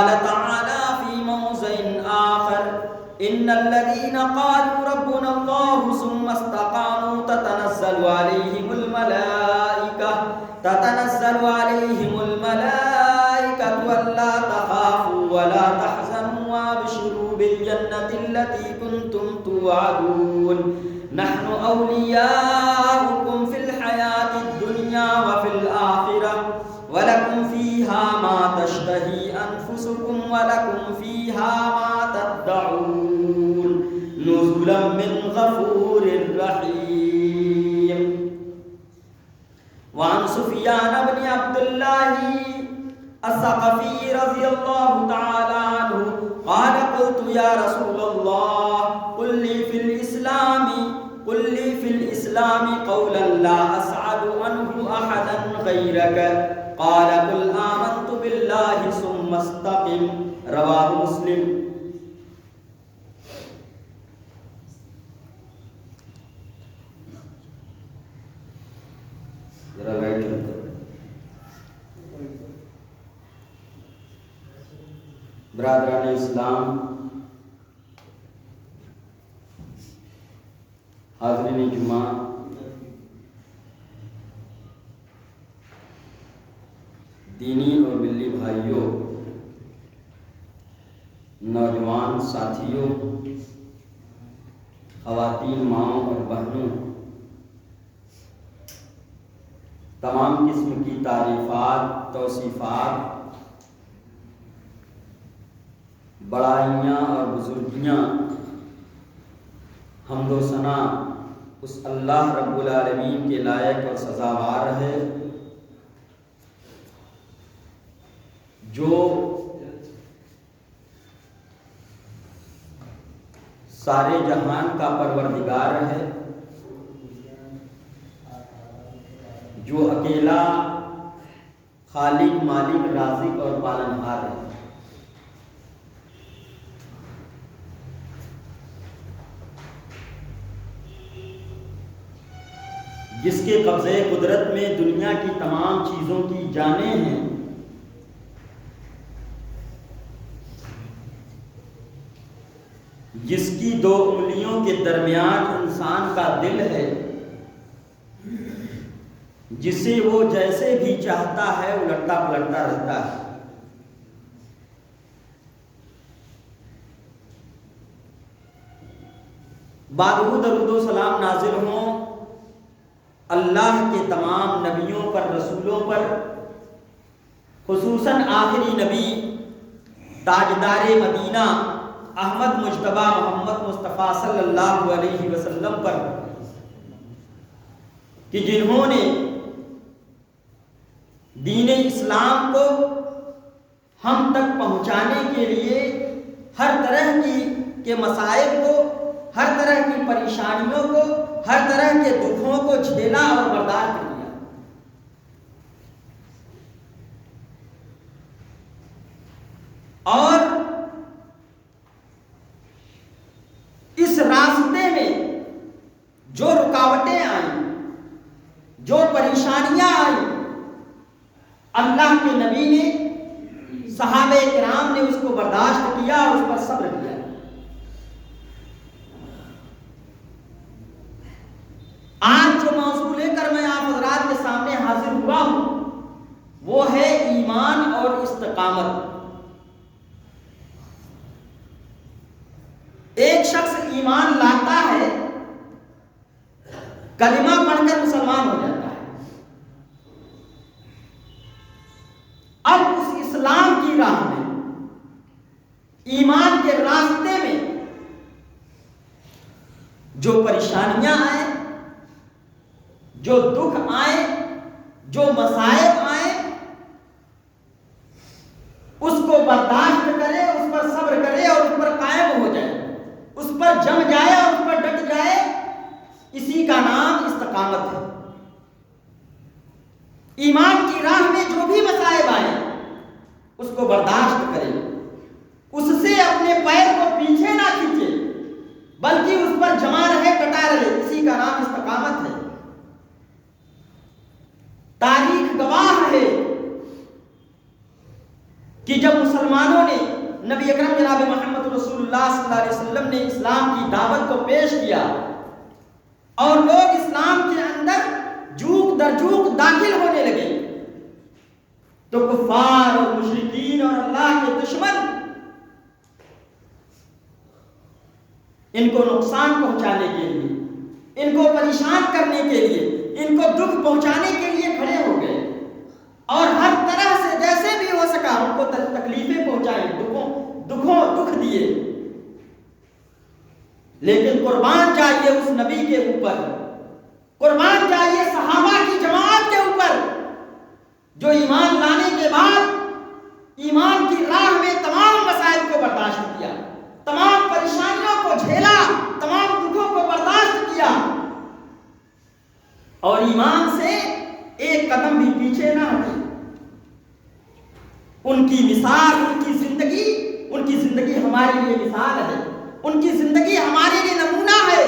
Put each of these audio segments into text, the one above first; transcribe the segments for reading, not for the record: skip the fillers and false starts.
وقال تعالى في موضع آخر إن الذين قالوا ربنا الله ثم استقاموا تتنزل عليهم الملائكة ألا تخافوا ولا تحزنوا وابشروا بالجنة التي كنتم توعدون نحن أولياؤكم في الحياة الدنيا وفي الآخرة ولكم فيها ما تشتهي أنفسكم ولكم فيها ما تدعون نزلا من غفور رحيم. وعن سفيان بن عبد الله الثقفي رضي الله تعالى عنه قال قلت يا رسول الله قل لي في الإسلام قولا لا أسأل عنه أحدا غيرك قال قل آمنت بالله ثم استقم رواه مسلم. برادران اسلام، حاضرین جمعہ، دینی اور ملی بھائیوں، نوجوان ساتھیوں، خواتین ماؤں اور بہنوں، تمام قسم کی تعریفات، توصیفات، بڑائیاں اور بزرگیاں، حمد و ثنا اس اللہ رب العالمین کے لائق اور سزاوار ہے جو سارے جہان کا پروردگار ہے، جو اکیلا خالق، مالک، رازق اور پالنہار ہے. جس کے قبضے قدرت میں دنیا کی تمام چیزوں کی جانیں ہیں، جس کی 2 انگلیوں کے درمیان انسان کا دل ہے، جسے وہ جیسے بھی چاہتا ہے الٹتا پلٹتا رہتا ہے. بادہ درود و سلام نازل ہوں اللہ کے تمام نبیوں پر، رسولوں پر، خصوصاً آخری نبی تاجدار مدینہ احمد مجتبی محمد مصطفیٰ صلی اللہ علیہ وسلم پر، کہ جنہوں نے دین اسلام کو ہم تک پہنچانے کے لیے ہر طرح کے مسائل کو، ہر طرح کی پریشانیوں کو، ہر طرح کے دکھوں کو جھیلا اور برداشت کیا. اور اس راستے میں جو رکاوٹیں آئیں، جو پریشانیاں آئیں، اللہ کے نبی نے، صحابہ کرام نے اس کو برداشت کیا اور اس پر صبر کیا. آج جو موضوع لے کر میں آپ حضرات کے سامنے حاضر ہوا ہوں وہ ہے ایمان اور استقامت. ایک شخص ایمان لاتا ہے، کلمہ پڑھ کر مسلمان ہو جاتا ہے، اب اس اسلام کی راہ میں، ایمان کے راستے میں جو پریشانیاں آئیں، جو دکھ آئے، جو مصائب آئے، اس کو برداشت کرے، اس پر صبر کرے اور اس پر قائم ہو جائے، اس پر جم جائے اور اس پر ڈٹ جائے، اسی کا نام استقامت ہے. ایمان کی راہ میں جو بھی مصائب آئے اس کو برداشت کرے، اس سے اپنے پیر کو پیچھے نہ کھینچے بلکہ اس پر جمع رہے، ڈٹا رہے، اسی کا نام استقامت ہے. تاریخ گواہ ہے کہ جب مسلمان مسلمانوں نے نبی اکرم جناب محمد رسول اللہ صلی اللہ علیہ وسلم نے اسلام کی دعوت کو پیش کیا اور لوگ اسلام کے اندر جوک در جوک داخل ہونے لگے، تو کفار اور مشرکین اور اللہ کے دشمن ان کو نقصان پہنچانے کے لیے، ان کو پریشان کرنے کے لیے، ان کو دکھ پہنچانے کے لیے کھڑے ہو گئے اور ہر طرح سے جیسے بھی ہو سکا ان کو تکلیفیں پہنچائیں، دکھ دیے۔ لیکن قربان چاہیے اس نبی کے اوپر، قربان چاہیے صحابہ کی جماعت کے اوپر جو ایمان لانے کے بعد ایمان کی راہ میں تمام مسائل کو برداشت کیا، تمام پریشانیوں کو جھیلا، تمام دکھوں کو برداشت کیا اور ایمان سے ایک قدم بھی پیچھے نہ ہٹے۔ ان کی مثال، ان کی زندگی ہمارے لیے مثال ہے، ان کی زندگی ہمارے لیے نمونہ ہے۔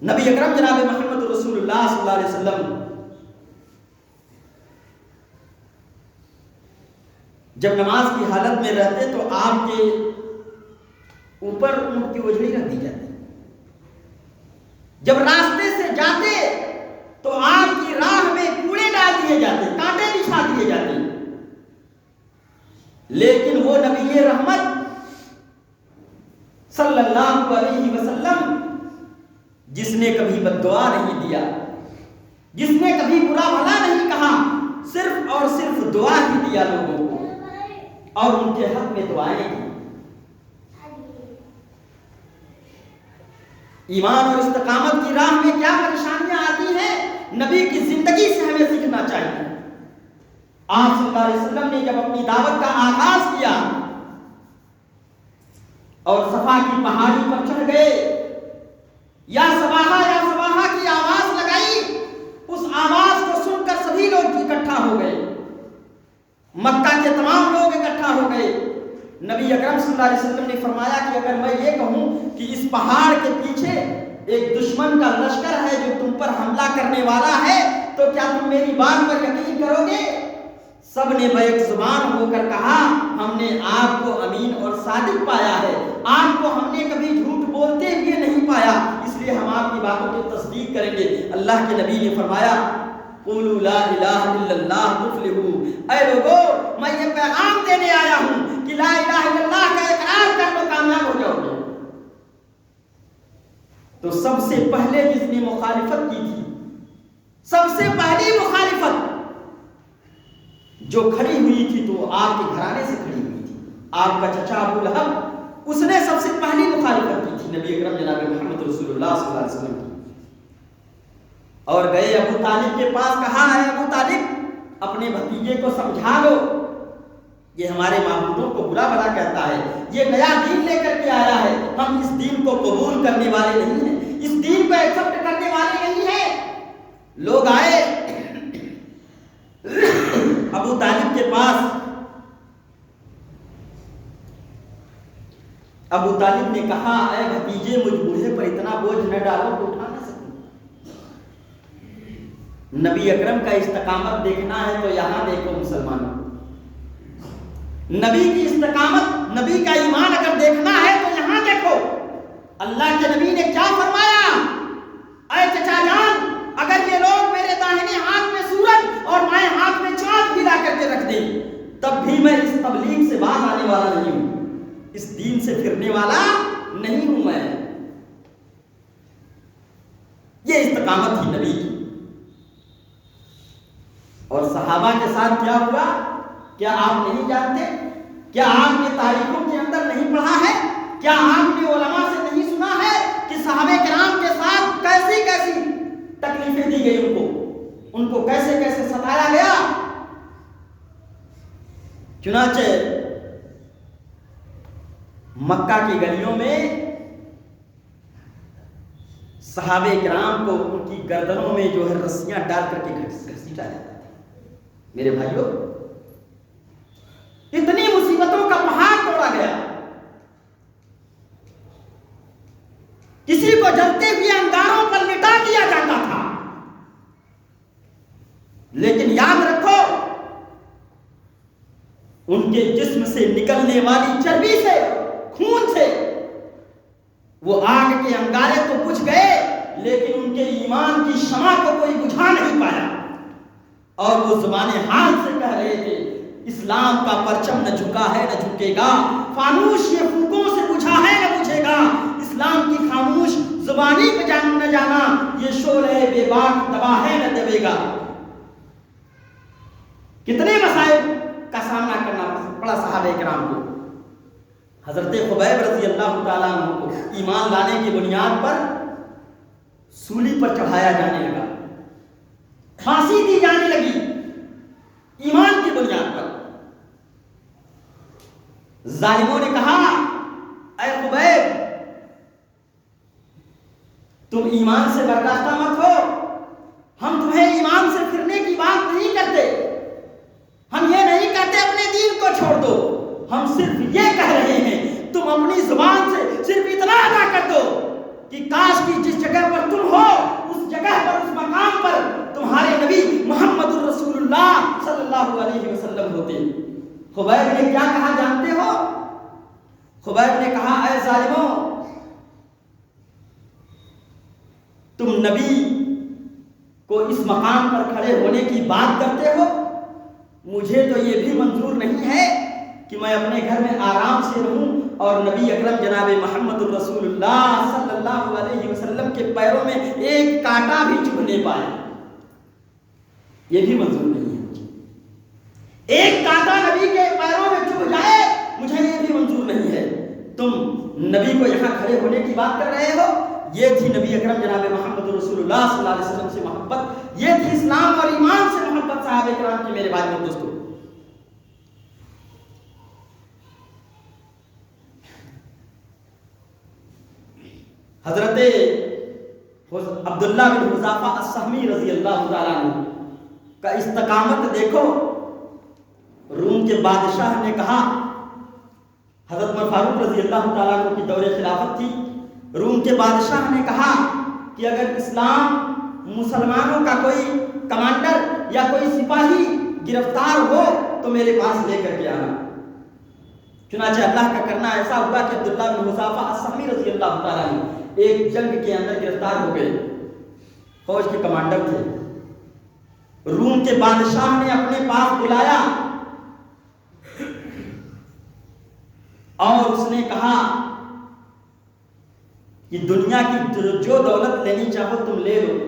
نبی اکرم جناب محمد رسول اللہ صلی اللہ علیہ وسلم جب نماز کی حالت میں رہتے تو آپ کے اوپر اونٹ کی اوجھڑی رکھ دی جاتی، جب راستے سے جاتے تو آپ کی راہ میں کوڑے ڈال دیے جاتے، کانٹے بچھا دیے جاتے، لیکن وہ نبی رحمت صلی اللہ علیہ وسلم جس نے کبھی بد دعا نہیں دیا، جس نے کبھی برا بھلا نہیں کہا، صرف اور صرف دعا ہی دیا لوگوں کو اور ان کے حق میں دعائیں کی۔ ایمان اور استقامت کی راہ میں کیا پریشانیاں آتی ہیں، نبی کی زندگی سے ہمیں سیکھنا چاہیے۔ آپ صلی اللہ علیہ وسلم نے جب اپنی دعوت کا آغاز کیا اور صفا کی پہاڑی پر چڑھ گئے، یا سباہا کی آواز لگائی، اس آواز کو سن کر سبھی لوگ اکٹھا ہو گئے، مکہ کے تمام لوگ اکٹھا ہو گئے۔ نبی اکرم صلی اللہ علیہ وسلم نے فرمایا کہ اگر میں یہ کہوں کہ اس پہاڑ کے پیچھے ایک دشمن کا لشکر ہے جو تم پر حملہ کرنے والا ہے تو کیا تم میری بات پر یقین کرو گے؟ سب نے بیک زبان ہو کر کہا ہم نے آپ کو امین اور صادق پایا ہے، آپ کو ہم نے کبھی جھوٹ بولتے ہوئے نہیں پایا، اس لیے ہم آپ کی باتوں کی تصدیق کریں گے۔ اللہ کے نبی نے فرمایا قولوا لا الہ الا اللہ تفلحوا، اے لوگو میں یہ پیغام دینے آیا ہوں کہ لا الہ الا اللہ کا اقرار کر لو، کامیاب ہو جاؤ گے۔ تو سب سے پہلے جس نے مخالفت کی تھی، سب سے پہلی مخالفت جو کھڑی ہوئی تھی تو آپ کے گھرانے سے کھڑی ہوئی تھی، آپ کا چچا ابو لہب، اس نے سب سے پہلی مخالفت کی تھی نبی اکرم جناب محمد رسول اللہ صلی اللہ علیہ وسلم کی، اور گئے ابو طالب کے پاس، کہا ہے ابو طالب اپنے بھتیجے کو سمجھا لو، یہ ہمارے معبودوں کو برا بھلا کہتا ہے، یہ نیا دین لے کر کے آیا ہے، ہم اس دین کو قبول کرنے والے نہیں ہیں، اس دین کو ایکسپٹ کرنے والے نہیں ہیں۔ لوگ آئے ابو طالب کے پاس، ابو طالب نے کہا اے بھتیجے مجھ بوڑھے پر اتنا بوجھ نہ ڈالو تو اٹھا نہ سکوں، نبی اکرم کا استقامت دیکھنا ہے تو یہاں دیکھو مسلمانوں، نبی کی استقامت، نبی کا ایمان اگر دیکھنا ہے تو یہاں دیکھو۔ اللہ کے نبی نے کیا فرمایا، اے چچا جان اگر یہ لوگ میرے داہنے ہاتھ میں سورج اور بائیں ہاتھ میں چاند ملا کر کے رکھ دیں تب بھی میں اس تبلیغ سے باز آنے والا نہیں ہوں، اس دین سے پھرنے والا نہیں ہوں میں۔ یہ استقامت تھی نبی کی۔ اور صحابہ کے ساتھ کیا ہوا کیا آپ نہیں جانتے؟ کیا آپ نے تاریخوں کے اندر نہیں پڑھا ہے؟ کیا آپ نے علماء سے نہیں سنا ہے کہ صحابہ کرام کے ساتھ کیسی کیسی تکلیفیں دی گئی، ان کو کیسے کیسے ستایا گیا؟ چنانچہ مکہ کی گلیوں میں صحابہ کرام کو ان کی گردنوں میں جو ہے رسیاں ڈال کر کے گھسیٹا جاتا تھا۔ میرے بھائیوں، اتنی مصیبتوں کا پہاڑ توڑا گیا، کسی کو جلتے ہوئے انگاروں پر لٹا دیا جاتا تھا، لیکن یاد ان کے جسم سے نکلنے والی چربی سے، خون سے وہ آگ کے انگارے تو بجھ گئے، لیکن ان کے ایمان کی شمع کو کوئی بجھا نہیں پایا، اور وہ زبان حال سے کہہ رہے تھے اسلام کا پرچم نہ جھکا ہے نہ جھکے گا، فانوس یہ پھوکوں سے بجھا ہے نہ بجھے گا، اسلام کی خاموش زبانی پہ نہ جانا، یہ شعلہ بے باک دبا ہے نہ دبے گا۔ کتنے مسائل کا سامنا کرنا پڑا صحابہ کرام کو۔ حضرت خبیب رضی اللہ تعالیٰ عنہ کو ایمان لانے کی بنیاد پر سولی پر چڑھایا جانے لگا، پھانسی دی جانے لگی ایمان کی بنیاد پر۔ ظالموں نے کہا اے خبیب تم ایمان سے برگشتہ مت ہو، ہم تمہیں ایمان سے پھرنے کی بات نہیں کرتے، ہم یہ نہیں کہتے اپنے دین کو چھوڑ دو، ہم صرف یہ کہہ رہے ہیں تم اپنی زبان سے صرف اتنا ادا کر دو کہ کاش کی جس جگہ پر تم ہو اس جگہ پر، اس مقام پر تمہارے نبی محمد الرسول اللہ صلی اللہ علیہ وسلم ہوتے۔ خبیب نے کیا کہا جانتے ہو؟ خبیب نے کہا اے ظالموں تم نبی کو اس مقام پر کھڑے ہونے کی بات کرتے ہو، مجھے تو یہ بھی منظور نہیں ہے کہ میں اپنے گھر میں آرام سے رہوں اور نبی اکرم جناب محمد الرسول اللہ صلی اللہ علیہ وسلم کے پیروں میں ایک کانٹا بھی چبھ نہیں پائے، یہ بھی منظور نہیں ہے مجھے، ایک کانٹا نبی کے پیروں میں چبھ جائے مجھے یہ بھی منظور نہیں ہے۔ تم نبی کو یہاں کھڑے ہونے کی بات کر رہے ہو، یہ تھی نبی اکرم جناب محمد رسول اللہ صلی اللہ علیہ وسلم سے محبت، یہ تھی اسلام اور ایمان سے محبت صحابہ کرام کی۔ میرے بھائیو اور دوستو، حضرت عبداللہ بن حذافہ السہمی رضی اللہ تعالیٰ عنہ کا استقامت دیکھو۔ روم کے بادشاہ نے کہا، حضرت عمر فاروق رضی اللہ تعالیٰ عنہ کی دور خلافت تھی، روم کے بادشاہ نے کہا کہ اگر اسلام مسلمانوں کا کوئی کمانڈر یا کوئی سپاہی گرفتار ہو تو میرے پاس لے کر کے آنا۔ چنانچہ اللہ کا کرنا ایسا ہوا کہ عبداللہ بن حذافہ السہمی رضی اللہ تعالیٰ عنہ ایک جنگ کے اندر گرفتار ہو گئے، فوج کے کمانڈر تھے۔ روم کے بادشاہ نے اپنے پاس بلایا اور اس نے کہا کہ دنیا کی جو دولت لینی چاہو تم لے لو،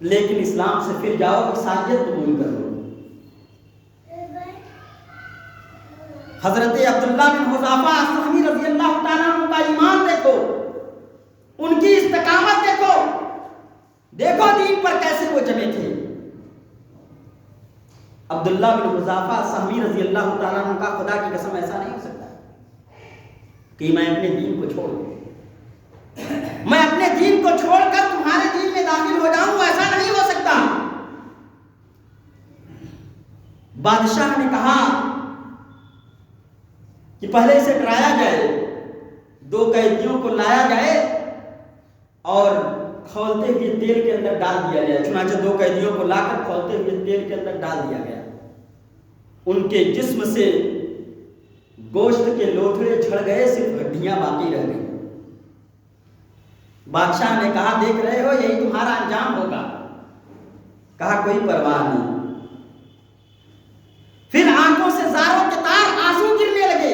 لیکن اسلام سے پھر جاؤ، عیسائیت قبول کر لو۔ حضرت عبداللہ بن حذافہ السہمی رضی اللہ تعالیٰ عنہ کا ایمان دیکھو، ان کی استقامت دیکھو، دیکھو دین پر کیسے وہ جمے تھے۔ عبداللہ بن حذافہ السہمی رضی اللہ تعالیٰ عنہ کا خدا کی قسم ایسا نہیں ہو سکتا کہ میں اپنے دین کو چھوڑ دوں، میں اپنے دین کو چھوڑ کر تمہارے دین میں داخل ہو جاؤں، ایسا نہیں ہو سکتا۔ بادشاہ نے کہا کہ پہلے اسے ڈرایا جائے، 2 قیدیوں کو لایا جائے اور کھولتے ہوئے تیل کے اندر ڈال دیا جائے۔ چنانچہ 2 قیدیوں کو لا کر کھولتے ہوئے تیل کے اندر ڈال دیا گیا، ان کے جسم سے گوشت کے لوتھڑے جھڑ گئے، صرف ہڈیاں باقی رہ گئی۔ بادشاہ نے کہا دیکھ رہے ہو یہی تمہارا انجام ہوگا؟ کہا کوئی پرواہ نہیں۔ پھر آنکھوں سے زاروں کے تار آنسو گرنے لگے،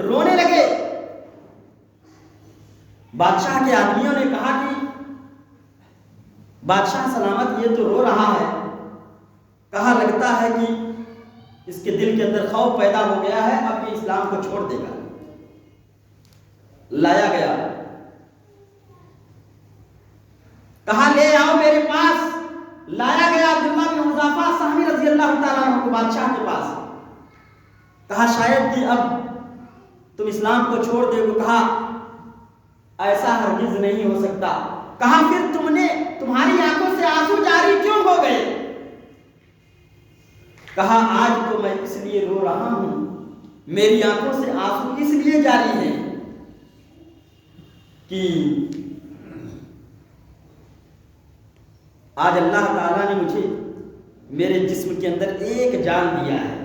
رونے لگے۔ بادشاہ کے آدمیوں نے کہا کہ بادشاہ سلامت یہ تو رو رہا ہے، کہا لگتا ہے کہ اس کے دل کے اندر خوف پیدا ہو گیا ہے، اب یہ اسلام کو چھوڑ دے گا۔ لایا گیا، کہا لے آؤ میرے پاس۔ لایا گیا عبداللہ بن حذافہ السہمی رضی اللہ تعالیٰ عنہ کو بادشاہ کے پاس۔ کہا شاید کہ اب تم اسلام کو چھوڑ دے گو، کہا ایسا ہرگز نہیں ہو سکتا۔ کہا پھر تمہاری آنکھوں سے آنسو جاری کیوں ہو گئے؟ کہا آج تو میں اس لیے رو رہا ہوں، میری آنکھوں سے آنسو اس لیے جاری ہیں کہ آج اللہ تعالیٰ نے مجھے میرے جسم کے اندر ایک جان دیا ہے،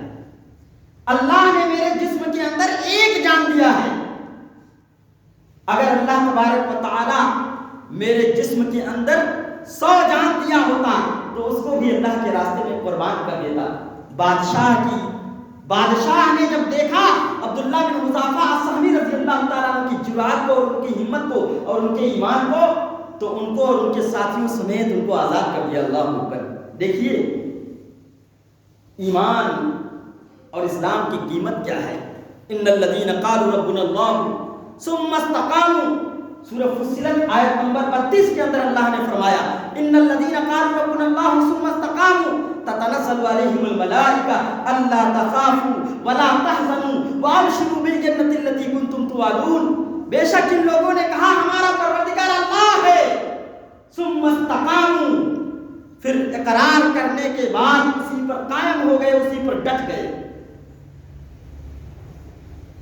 اللہ نے میرے جسم کے اندر ایک جان دیا ہے، اگر اللہ تبارک و تعالی میرے جسم کے اندر 100 جان دیا ہوتا تو اس کو بھی اللہ کے راستے میں قربان کر دیتا۔ بادشاہ نے جب دیکھا عبداللہ بن حذافہ السہمی رضی اللہ تعالیٰ عنہ کی جرأت کو اور ان کی ہمت کو اور ان کے ایمان کو، تو ان کو اور ان کے ساتھیوں سمیت ان کو آزاد کر دیا۔ اللہ اکبر! دیکھیے ایمان اور اسلام کی قیمت کیا ہے۔ ان الذین قالوا ربنا اللہ ثم استقاموا، سورہ فصلت آیت نمبر 32 کے اندر اللہ نے فرمایا ان الذین قالوا ربنا اللہ ثم استقاموا تتنزل علیہم الملائکہ الا تخافوا ولا تحزنوا وابشروا بالجنۃ التي کنتم توعدون، بے شک جن لوگوں نے کہا ہمارا پروردگار اللہ ہے، ثم استقاموا، پھر اقرار کرنے کے بعد اسی پر قائم ہو گئے، اسی پر ڈٹ گئے،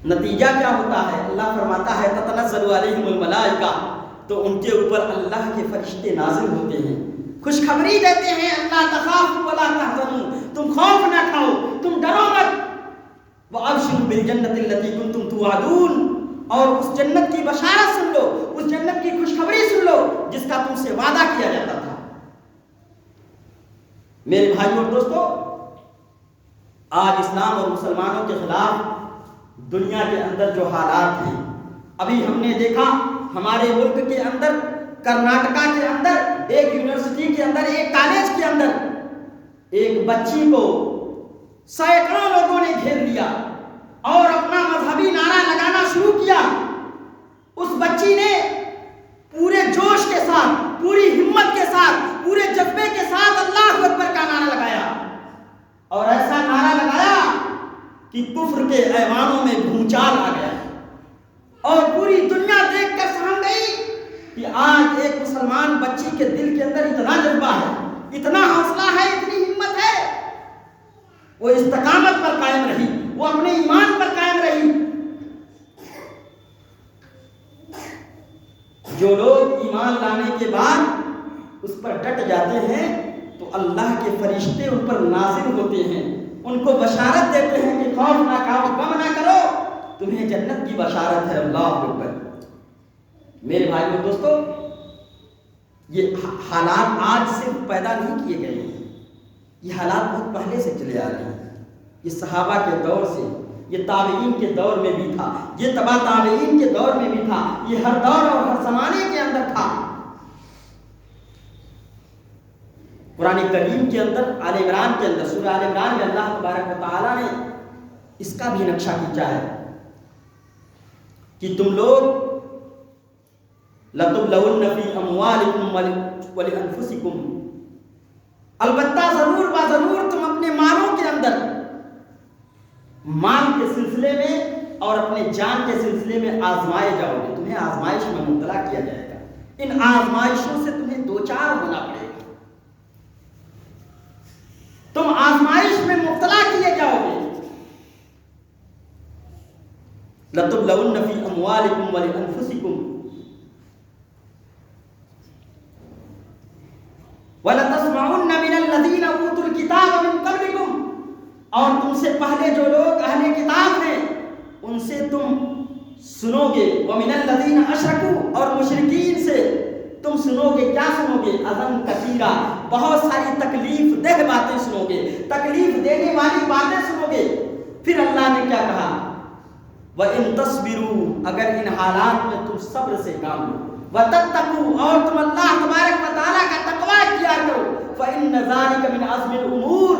نتیجہ کیا ہوتا ہے؟ اللہ فرماتا ہے تتنزل علیہم الملائکہ، تو ان کے اوپر اللہ کے فرشتے نازل ہوتے ہیں، خوشخبری دیتے ہیں اللہ تخافوا ولا تحزنوا، تم خوف نہ کھاؤ، تم ڈرو مت، وابشروا بالجنۃ التي کنتم توعدون، اور اس جنت کی بشارت سن لو، اس جنت کی خوشخبری سن لو جس کا تم سے وعدہ کیا جاتا تھا۔ میرے بھائیو اور دوستو، آج اسلام اور مسلمانوں کے خلاف دنیا کے اندر جو حالات ہیں، ابھی ہم نے دیکھا ہمارے ملک کے اندر، کرناٹکا کے اندر، ایک یونیورسٹی کے اندر، ایک کالج کے اندر ایک بچی کو سینکڑوں لوگوں نے گھیر لیا اور اپنا مذہبی نعرہ لگانا شروع کیا۔ اس بچی نے پورے جوش کے ساتھ، پوری ہمت کے ساتھ، پورے جذبے کے ساتھ اللہ اکبر کا نعرہ لگایا، اور ایسا نعرہ لگایا کہ کفر کے ایوانوں میں بھونچال آ گیا، اور پوری دنیا دیکھ کر سمجھ گئی کہ آج ایک مسلمان بچی کے دل کے اندر اتنا جذبہ ہے، اتنا حوصلہ ہے، اتنی ہمت ہے، وہ استقامت پر قائم رہی، وہ اپنے ایمان پر قائم رہی۔ جو لوگ ایمان لانے کے بعد اس پر ڈٹ جاتے ہیں تو اللہ کے فرشتے ان پر نازل ہوتے ہیں، ان کو بشارت دیتے ہیں کہ خوف نہ کھاؤ، غم نہ کرو، تمہیں جنت کی بشارت ہے۔ اللہ اکبر! میرے بھائیو دوستو، یہ حالات آج صرف پیدا نہیں کیے گئے ہیں، یہ حالات بہت پہلے سے چلے آ رہے ہیں، یہ صحابہ کے دور سے، یہ تابعین کے دور میں بھی تھا، یہ تبع تابعین کے دور میں بھی تھا، یہ ہر دور اور ہر زمانے کے اندر تھا۔ قرآن کریم کے اندر آل عمران کے اندر، سورہ آل عمران میں اللہ تبارک و تعالیٰ نے اس کا بھی نقشہ کھینچا ہے کہ تم لوگ لَتُبْلَوُنَّ فِي أَمْوَالِكُمْ وَلِأَنفُسِكُمْ، البتہ ضرور ضرور تم اپنے مالوں کے اندر، مال کے سلسلے میں اور اپنے جان کے سلسلے میں آزمائے جاؤ گے، تمہیں آزمائش میں مبتلا کیا جائے گا، ان آزمائشوں سے تمہیں دوچار ہونا پڑے گا، تم آزمائش میں مبتلا کیے جاؤ گے۔ لَتُبْلَوُنَّ فِي أَمْوَالِكُمْ وَلِأَنفُسِكُمْ وَلَتَسْمَعُنَّ مِنَ الَّذِينَ أُوتُوا الْكِتَابَ مِنْ قَبْلِكُمْ، اور تم سے پہلے جو لوگ اہل کتاب ہیں ان سے تم سنو گے، وَمِنَ الَّذِينَ أَشْرَكُوا، اور مشرکین سے تم سنو گے، کیا سنو گے؟ اذًا کثیرا، بہت ساری تکلیف دہ باتیں سنو گے، تکلیف دینے والی باتیں سنو گے۔ پھر اللہ نے کیا کہا؟ وَإِن تَصْبِرُوا، اگر ان حالات میں تم صبر سے کام لو، وَتَتَّقُوا، اور تم اللہ تبارک و تعالیٰ کا تقوی اختیار کرو، فَإِنَّ ذَلِكَ مِنْ عَزْمِ الْأُمُورِ،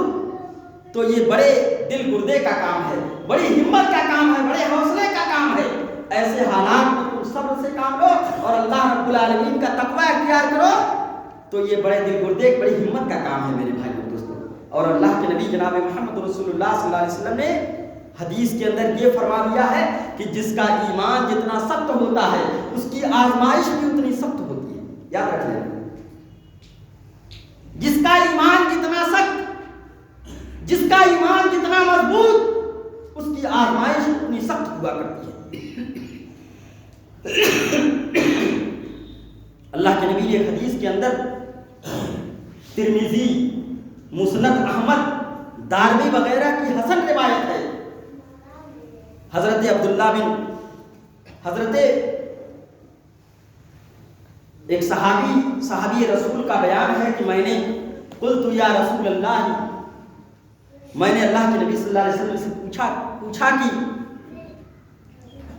تو یہ بڑے دل گردے کا کام ہے، بڑی ہمت کا کام ہے، بڑے حوصلے کا کام ہے۔ ایسے حالات میں تم صبر سے کام لو اور اللہ رب العالمین کا تقوی اختیار کرو، تو یہ بڑے دل گردے، بڑی ہمت کا کام ہے میرے بھائی اور دوستوں۔ اور اللہ کے نبی جناب محمد رسول اللہ صلی اللہ علیہ وسلم نے حدیث کے اندر یہ فرما دیا ہے کہ جس کا ایمان جتنا سخت ہوتا ہے اس کی آزمائش بھی اتنی سخت ہوتی ہے، یاد رکھ لیں، جس کا ایمان جتنا سخت، جس کا ایمان جتنا مضبوط، اس کی آزمائش اتنی سخت ہوا کرتی ہے۔ اللہ کے نبی نے حدیث کے اندر، ترمذی، مسند احمد، دارمی وغیرہ کی حسن روایت ہے، حضرت عبداللہ بن حضرت ایک صحابی رسول کا بیان ہے کہ میں نے قلت یا رسول اللہ، میں نے اللہ کے نبی صلی اللہ علیہ وسلم سے پوچھا کہ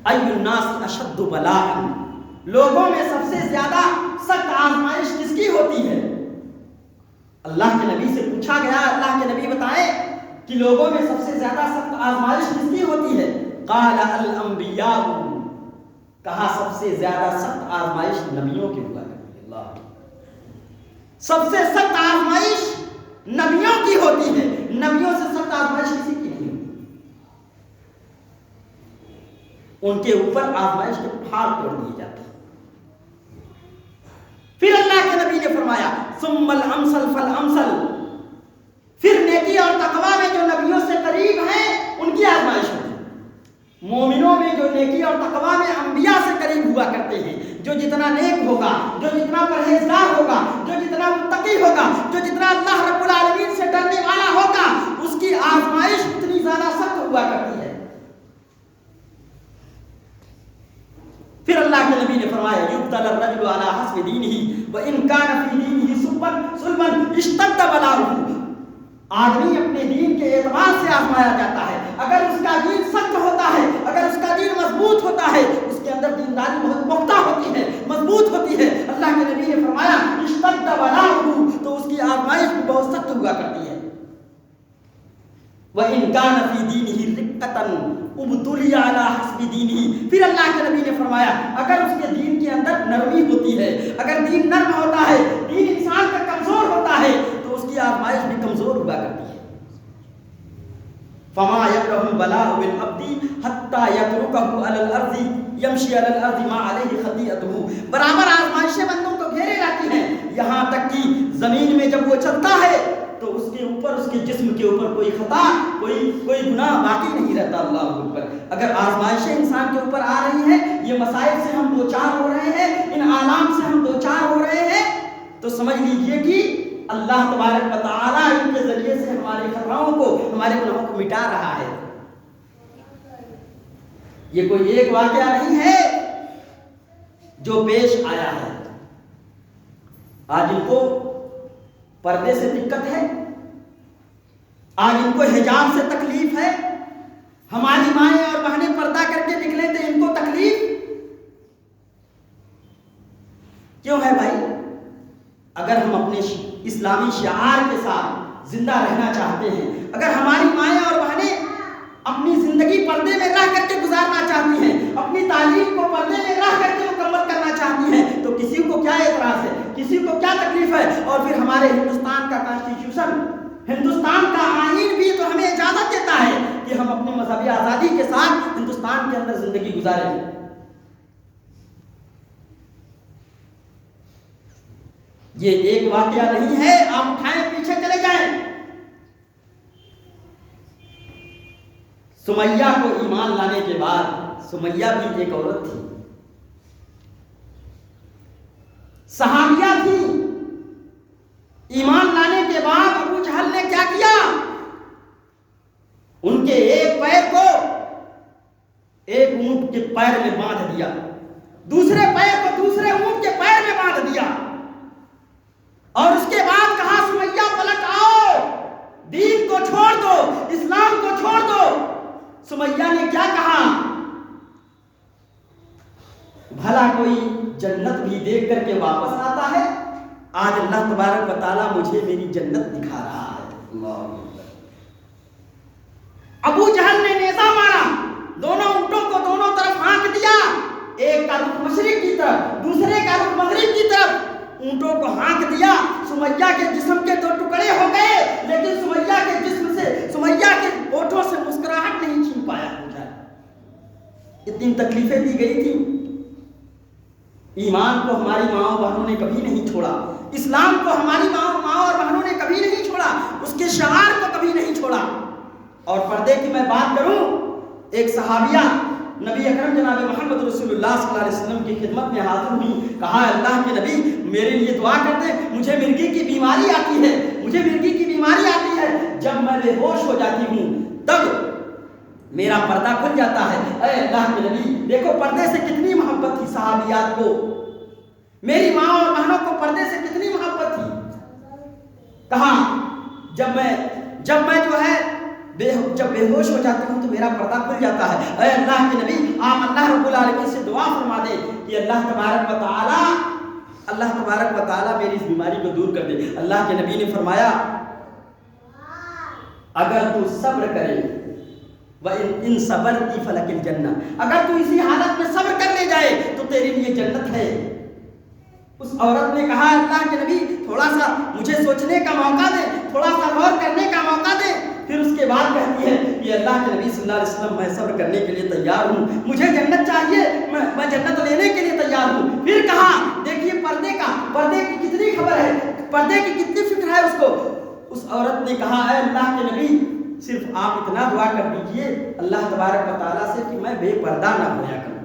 ای الناس اشد بلاء، لوگوں میں سب سے زیادہ سخت آزمائش کس کی ہوتی ہے؟ اللہ کے نبی سے پوچھا گیا، اللہ کے نبی بتائیں کہ لوگوں میں سب سے زیادہ سخت آزمائش کس کی ہوتی ہے؟ قال الانبیاء، کہا سب سے زیادہ سخت آزمائش نبیوں کی ہوا کرتی ہے۔ اللہ، سب سے سخت آزمائش نبیوں کی ہوتی ہے، نبیوں سے سخت آزمائش کسی کی نہیں ہوتی۔ ان کے اوپر آزمائش کے پہاڑ توڑ دیے جاتے ہیں۔ پھر اللہ کے نبی نے فرمایا ثم الامثل فالامثل، پھر نیکی اور تقوی میں جو نبیوں سے قریب ہیں ان کی آزمائش ہوتی ہے۔ مومنوں میں جو نیکی اور تقوی میں انبیاء سے قریب ہوا کرتے ہیں، جو جتنا نیک ہوگا، جو جتنا پرہیزگار ہوگا، جو جتنا متقی ہوگا، جو جتنا اللہ رب العالمین سے ڈرنے والا ہوگا، اس کی آزمائش اتنی زیادہ سخت ہوا کرتی ہے۔ پھر اللہ کے نبی نے فرمایا یبتلی الرجل علی حسب دینہ وان کان فی دینہ صلبا اشتد بلاؤہ، آدمی اپنے دین کے اعتبار سے آزمایا جاتا ہے۔ اگر اس کا دین سخت ہوتا ہے، اگر اس کا دین مضبوط ہوتا ہے، اس کے اندر دینداری بہت پختہ ہوتی ہے، مضبوط ہوتی ہے، اللہ کے نبی نے فرمایا اشتد بلاؤہ، تو اس کی آزمائش بھی بہت سخت ہوا کرتی ہے۔ وَإِن كَانَ فِي دِينِهِ رِقَّةً ابْتُلِيَ عَلَى حَسْبِ دِينِهِ، پھر اللہ کے نبی نے فرمایا اگر اس کے دین کے اندر نرمی ہوتی ہے، اگر دین نرم ہوتا ہے، دین انسان کا کمزور ہوتا ہے، تو اس کی آزمائش بھی کمزور ہوا کرتی ہے۔ فَمَا يَبْرَهُ الْبَلَاءُ بِالْعَبْدِ حَتَّى يَتْرُكَهُ عَلَى الْأَرْضِ يَمْشِي عَلَى الْأَرْضِ مَا عَلَيْهِ خَطِيئَتُهُ، برابر آزمائشیں بندوں کو گھیرے رہتی ہیں، یہاں تک کہ زمین میں جب وہ چلتا ہے تو اس کے اوپر، اس کے جسم کے اوپر کوئی خطا، کوئی گناہ باقی نہیں رہتا۔ اللہ اکبر۔ اگر آزمائشیں انسان کے اوپر آ رہی ہیں، یہ مسائل سے ہم دوچار ہو رہے ہیں، ان آلام سے ہم دوچار ہو رہے ہیں، تو سمجھ لیجئے کہ اللہ تبارک و تعالیٰ ان کے ذریعے سے ہمارے خطاؤں کو، ہمارے گناہوں کو مٹا رہا ہے۔ یہ کوئی ایک واقعہ نہیں ہے جو پیش آیا ہے۔ آج ان کو پردے سے دقت ہے، آج ان کو حجاب سے تکلیف ہے، ہماری مائیں اور بہنیں پردہ کر کے نکلے تو ان کو تکلیف کیوں ہے بھائی؟ اگر ہم اپنے اسلامی شعار کے ساتھ زندہ رہنا چاہتے ہیں، اگر ہماری مائیں اور بہنیں اپنی زندگی پردے میں رہ کر کے گزارنا چاہتی ہیں، اپنی تعلیم کو پردے میں رہ کر کے مکمل کرنا چاہتی ہیں، تو کسی کو کیا اعتراض ہے، کسی کو کیا تکلیف ہے؟ اور پھر ہمارے ہندوستان کا کانسٹیٹیوشن، ہندوستان کا آئین بھی تو ہمیں اجازت دیتا ہے کہ ہم اپنی مذہبی آزادی کے ساتھ ہندوستان کے اندر زندگی گزاریں۔ یہ ایک واقعہ نہیں ہے، آپ اٹھائیں پیچھے چلے جائیں۔ سمیہ کو ایمان لانے کے بعد، سمیہ بھی ایک عورت تھی، صحابیہ تھی، ایمان لانے کے بعد ابو جہل نے کیا کیا؟ ان کے ایک پیر کو ایک اونٹ کے پیر میں باندھ دیا، دوسرے پیر کو دوسرے اونٹ کے پیر میں باندھ دیا، اور اس کے بعد کہا سمیہ پلٹ آؤ، دین کو چھوڑ دو، اسلام کو چھوڑ دو۔ سمیہ نے کیا کہا؟ بھلا کوئی جنت بھی دیکھ کر کے واپس آتا ہے؟ آج اللہ تبارک و تعالیٰ مجھے میری جنت دکھا رہا ہے۔ اللہ، ابو جہل نے نیزہ مارا، دونوں اونٹوں کو دونوں طرف ہانک دیا، ایک کا رخ مشرق کی طرف، دوسرے کا رخ مغرب کی طرف، اونٹوں کو ہانک دیا۔ سمیہ کے جسم کے دو ٹکڑے ہو گئے، لیکن سمیہ کے جسم سے، سمیہ کے ہونٹوں سے مسکراہٹ نہیں چھین پایا۔ اتنی تکلیفیں دی گئی تھی، ایمان کو ہماری ماں بہنوں نے کبھی نہیں چھوڑا، اسلام کو ہماری ماں اور بہنوں نے کبھی نہیں چھوڑا، اس کے شعار کو کبھی نہیں چھوڑا۔ اور پردے کی میں بات کروں، ایک صحابیہ نبی اکرم جناب محمد رسول اللہ صلی اللہ علیہ وسلم کی خدمت میں حاضر ہوئی، کہا اللہ کے نبی میرے لیے دعا کر دیں، مجھے مرگی کی بیماری آتی ہے، مجھے مرگی کی بیماری آتی ہے، جب میں بے ہوش ہو جاتی ہوں تب میرا پردہ کھل جاتا ہے۔ اے اللہ کے نبی، دیکھو پردے سے کتنی محبت تھی صحابیات کو، میری ماں اور بہنوں کو پردے سے کتنی محبت تھی۔ کہا جب میں جو ہے جب بے ہوش ہو جاتی ہوں تو میرا پردہ کھل جاتا ہے۔ اے اللہ کے نبی، آپ اللہ رب العالمین سے دعا فرما دیں کہ اللہ تبارک و تعالی میری اس بیماری کو دور کر دے۔ اللہ کے نبی نے فرمایا اگر تو صبر کرے وَإِن صَبَرْتِ فَلَكِ الْجَنَّةُ، اگر تو اسی حالت میں صبر کر لے جائے تو تیرے لیے جنت ہے۔ اس عورت نے کہا اللہ کے نبی تھوڑا سا مجھے سوچنے کا موقع دیں، تھوڑا سا غور کرنے کا موقع دیں۔ پھر اس کے بعد کہتی ہے کہ اللہ کے نبی صلی اللہ علیہ وسلم میں صبر کرنے کے لیے تیار ہوں، مجھے جنت چاہیے، میں جنت لینے کے لیے تیار ہوں۔ پھر کہا دیکھیے پردے کی کتنی خبر ہے، پردے کی کتنی فکر ہے اس کو۔ اس عورت نے کہا اے اللہ کے نبی صرف آپ اتنا دعا کر دیجئے اللہ تبارک و تعالیٰ سے کہ میں بے پردہ نہ ہویا کروں۔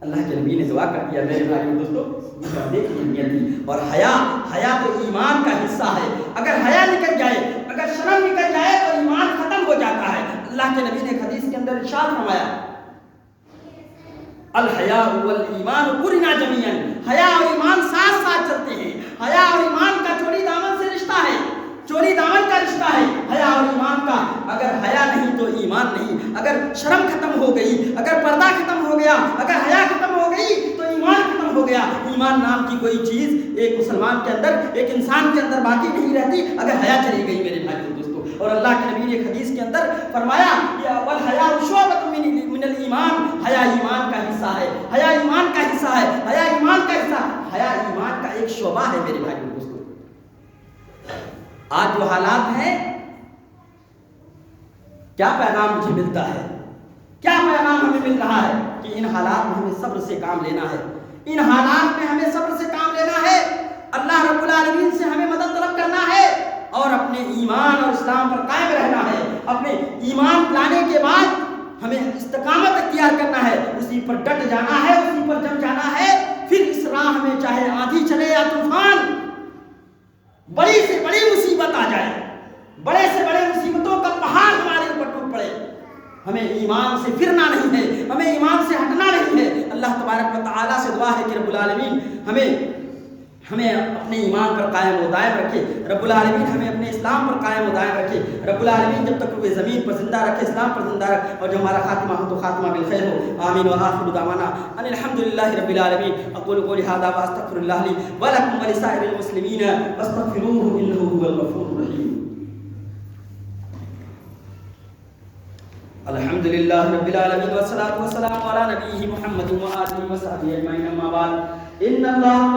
اللہ کے نبی نے دعا کر دیا۔ میرے بھائیو دوستو، یہ پردے کی اہمیت تھی۔ اور حیا تو ایمان کا حصہ ہے۔ اگر حیا نکل جائے، اگر شرم نکل جائے تو ایمان ختم ہو جاتا ہے۔ اللہ کے نبی نے حدیث کے اندر ارشاد فرمایا الحیاء والایمان قرنا جمیعا، حیا اور ایمان ساتھ ساتھ چلتے ہیں۔ حیا اور ایمان کا چوری دامن سے رشتہ ہے، چوری دامن کا رشتہ ہے حیا اور ایمان کا۔ اگر حیا نہیں تو ایمان نہیں۔ اگر شرم ختم ہو گئی، اگر پردہ ختم ہو گیا، اگر حیا ختم ہو گئی تو ایمان ختم ہو گیا۔ ایمان نام کی کوئی چیز ایک مسلمان کے اندر، ایک انسان کے اندر باقی نہیں رہتی اگر حیا چلی گئی میرے بھائیو دوستو۔ اور اللہ کے نبی نے ایک حدیث کے اندر فرمایا کہ والحیاء شعبۃ من الایمان، حیا ایمان کا حصہ ہے، حیا ایمان کا حصہ ہے، حیا ایمان کا حصہ، حیا ایمان کا ایک شعبہ ہے میرے بھائیو دوستو۔ آج جو حالات ہیں، کیا پیغام مجھے ملتا ہے، کیا پیغام ہمیں مل رہا ہے کہ ان حالات میں ہمیں صبر سے کام لینا ہے، ان حالات میں ہمیں صبر سے کام لینا ہے، اللہ رب العالمین سے ہمیں مدد طلب کرنا ہے اور اپنے ایمان اور اسلام پر قائم رہنا ہے۔ اپنے ایمان لانے کے بعد ہمیں استقامت اختیار کرنا ہے، اسی پر ڈٹ جانا ہے، اسی پر جم جانا ہے۔ پھر اس راہ میں چاہے آندھی چلے یا طوفان، بڑی سے بڑی مصیبت آ جائے، بڑے سے بڑے مصیبتوں کا پہاڑ ہمارے اوپر ٹوٹ پڑے، ہمیں ایمان سے پھرنا نہیں ہے، ہمیں ایمان سے ہٹنا نہیں ہے۔ اللہ تبارک و تعالیٰ سے دعا ہے کہ رب العالمین ہمیں اپنے ایمان پر قائم و دائم رکھے، رب العالمین ہمیں اپنے اسلام پر قائم و دائم رکھے، رب العالمین جب تک روئے زمین پر زندہ رکھے اسلام پر زندہ رکھے، اور جو ہمارا خاتمہ ہو تو خاتمہ بالخیر ہو۔ آمین وآخر دعوانا ان الحمدللہ رب العالمین۔ اقول قولی ھذا واستغفر اللہ لی ولکم ولسائر المسلمین فاستغفروہ انہ ھو الغفور الرحیم۔ الحمدللہ رب العالمین والصلاة والسلام علی نبیہ محمد وآلہ وصحبہ اجمعین، اما بعد ان اللہ